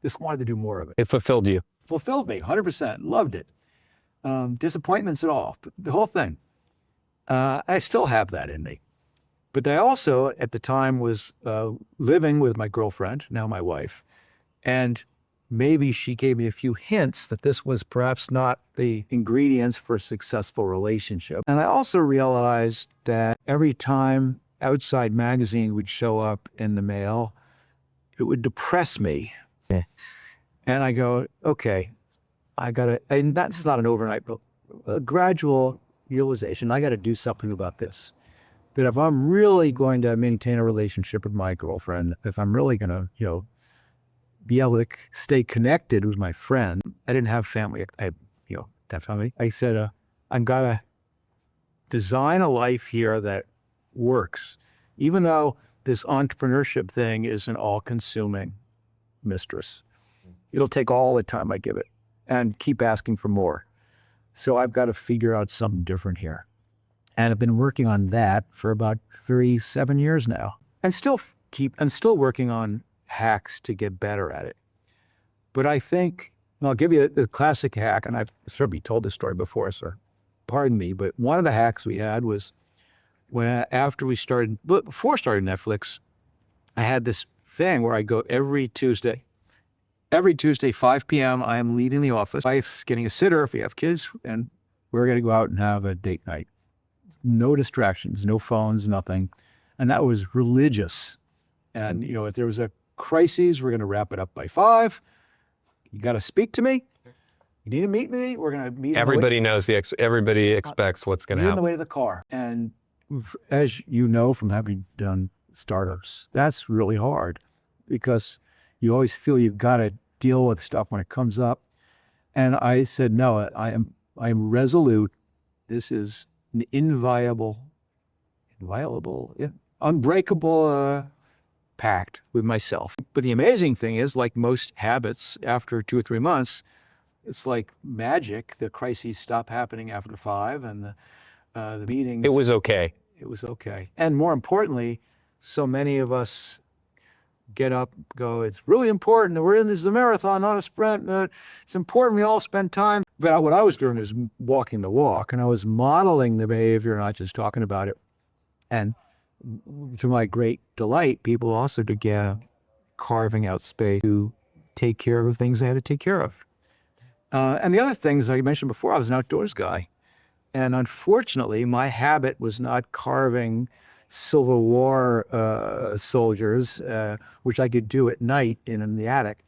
Just wanted to do more of it. It fulfilled you. Fulfilled me, 100%. Loved it. Disappointments at all, the whole thing. I still have that in me. But I also, at the time, was living with my girlfriend, now my wife, and maybe she gave me a few hints that this was perhaps not the ingredients for a successful relationship. And I also realized that every time Outside Magazine would show up in the mail, it would depress me. Yeah. And I go, okay, I gotta, and that's not an overnight, but a gradual realization, I gotta do something about this. That if I'm really going to maintain a relationship with my girlfriend, if I'm really gonna, be able to stay connected with my friend, I didn't have family, that family. I said, I'm gonna design a life here that works, even though this entrepreneurship thing is an all-consuming mistress. It'll take all the time I give it and keep asking for more. So I've got to figure out something different here. And I've been working on that for about 37 years now, and still working on hacks to get better at it. But I think, and I'll give you the classic hack, and I've certainly told this story before, so pardon me, but one of the hacks we had was before starting Netflix, I had this thing where I go every Tuesday, 5 p.m., I am leaving the office. Wife's getting a sitter if we have kids, and we're going to go out and have a date night. No distractions, no phones, nothing. And that was religious. And, if there was a crisis, we're going to wrap it up by 5. You got to speak to me. You need to meet me. We're going to meet. Everybody knows everybody expects what's going to happen. On the way to the car. And as you know from having done startups, that's really hard because you always feel you've got to deal with stuff when it comes up. And I said, no, I am resolute. This is an unbreakable pact with myself. But the amazing thing is, like most habits, after 2 or 3 months, it's like magic. The crises stop happening after 5, and the meetings. It was okay. It was okay. And more importantly, so many of us get up, go, it's really important. This is a marathon, not a sprint. It's important we all spend time. But what I was doing is walking the walk, and I was modeling the behavior, not just talking about it. And to my great delight, people also began carving out space to take care of the things they had to take care of. And the other things I mentioned before, I was an outdoors guy. And unfortunately, my habit was not carving Civil War soldiers, which I could do at night in the attic.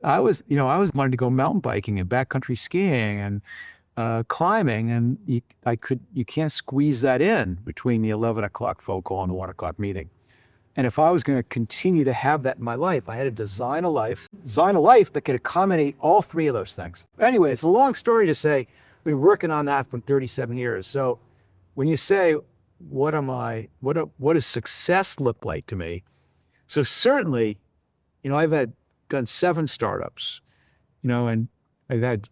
I was wanting to go mountain biking and backcountry skiing and climbing, and you can't squeeze that in between the 11 o'clock phone call and the 1 o'clock meeting. And if I was going to continue to have that in my life, I had to design a life that could accommodate all 3 of those things. Anyway, it's a long story to say, I've been working on that for 37 years. So when you say, what does success look like to me? So certainly, I've done 7 startups, and I've had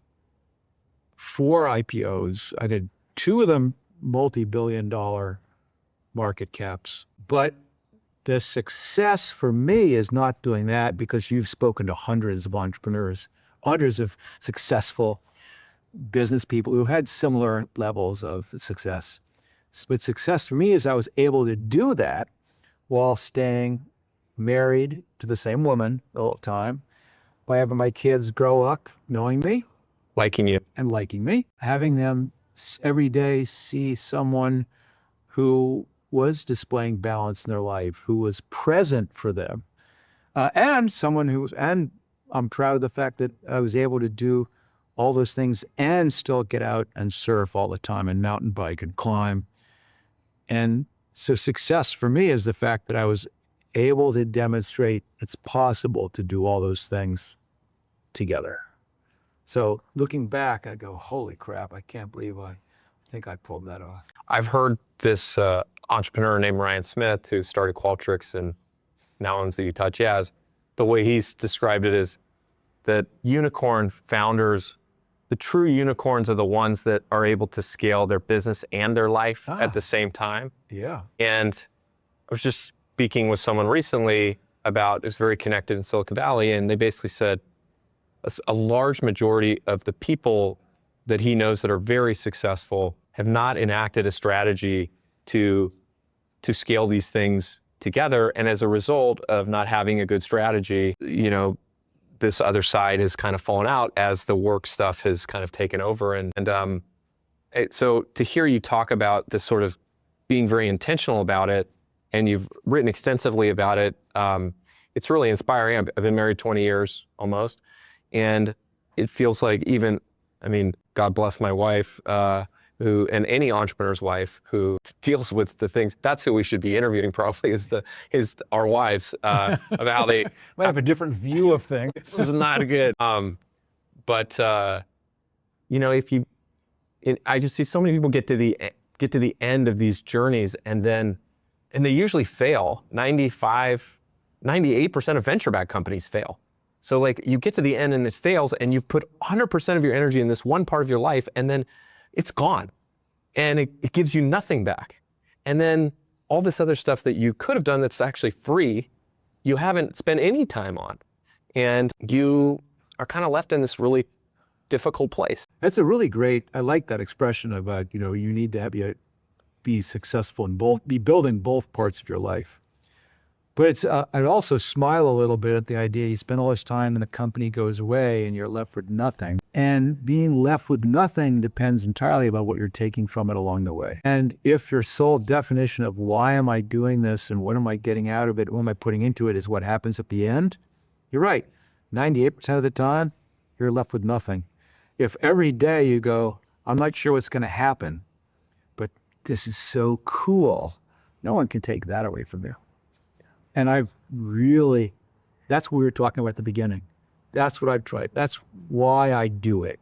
4 IPOs. I did 2 of them multi-billion-dollar market caps. But the success for me is not doing that, because you've spoken to hundreds of entrepreneurs, hundreds of successful business people who had similar levels of success. But success for me is I was able to do that while staying married to the same woman the whole time, by having my kids grow up knowing me. Liking you. And liking me. Having them every day see someone who was displaying balance in their life, who was present for them. And I'm proud of the fact that I was able to do all those things and still get out and surf all the time and mountain bike and climb. And so success for me is the fact that I was able to demonstrate it's possible to do all those things together. So looking back, I go, holy crap, I can't believe I think I pulled that off. I've heard this entrepreneur named Ryan Smith, who started Qualtrics and now owns the Utah Jazz. The way he's described it is that unicorn founders, the true unicorns, are the ones that are able to scale their business and their life at the same time. Yeah. And I was just speaking with someone recently who's very connected in Silicon Valley, and they basically said, a large majority of the people that he knows that are very successful have not enacted a strategy to scale these things together. And as a result of not having a good strategy, this other side has kind of fallen out as the work stuff has kind of taken over. So to hear you talk about this sort of being very intentional about it, and you've written extensively about it, it's really inspiring. I've been married 20 years almost, and it feels like God bless my wife, and any entrepreneur's wife who deals with the things. That's who we should be interviewing probably is our wives, of how they Might have a different view of things. This is not good. I just see so many people get to the end of these journeys and they usually fail. 98% of venture-backed companies fail. So like you get to the end and it fails and you've put 100% of your energy in this one part of your life and then it's gone. And it gives you nothing back. And then all this other stuff that you could have done that's actually free, you haven't spent any time on. And you are kind of left in this really difficult place. That's a really great, I like that expression about, you need to be successful in be building both parts of your life. But I'd also smile a little bit at the idea you spend all this time and the company goes away and you're left with nothing. And being left with nothing depends entirely about what you're taking from it along the way. And if your sole definition of why am I doing this and what am I getting out of it, what am I putting into it is what happens at the end, you're right. 98% of the time, you're left with nothing. If every day you go, I'm not sure what's going to happen, but this is so cool, no one can take that away from you. And that's what we were talking about at the beginning. That's what I've tried. That's why I do it.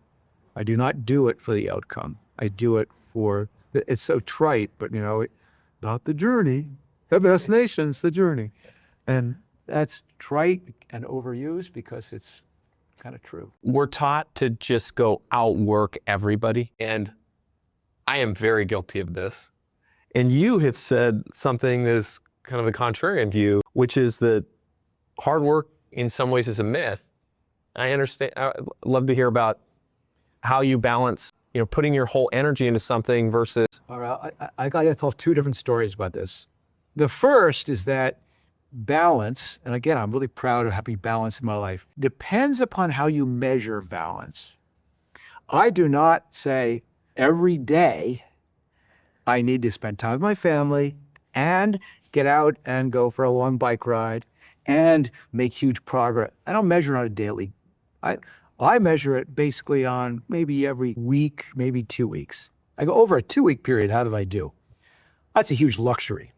I do not do it for the outcome. I do it it's so trite, but not the journey. The destination's the journey. And that's trite and overused because it's kind of true. We're taught to just go outwork everybody. And I am very guilty of this. And you have said something that is kind of the contrarian view, which is that hard work in some ways is a myth. I understand. I'd love to hear about how you balance, putting your whole energy into something versus. All right, I got to tell two different stories about this. The first is that balance, and again, I'm really proud of having balance in my life, depends upon how you measure balance. I do not say every day I need to spend time with my family and get out and go for a long bike ride and make huge progress. I don't measure it on a daily. I measure it basically on maybe every week, maybe 2 weeks. I go over a 2-week period, how did I do? That's a huge luxury.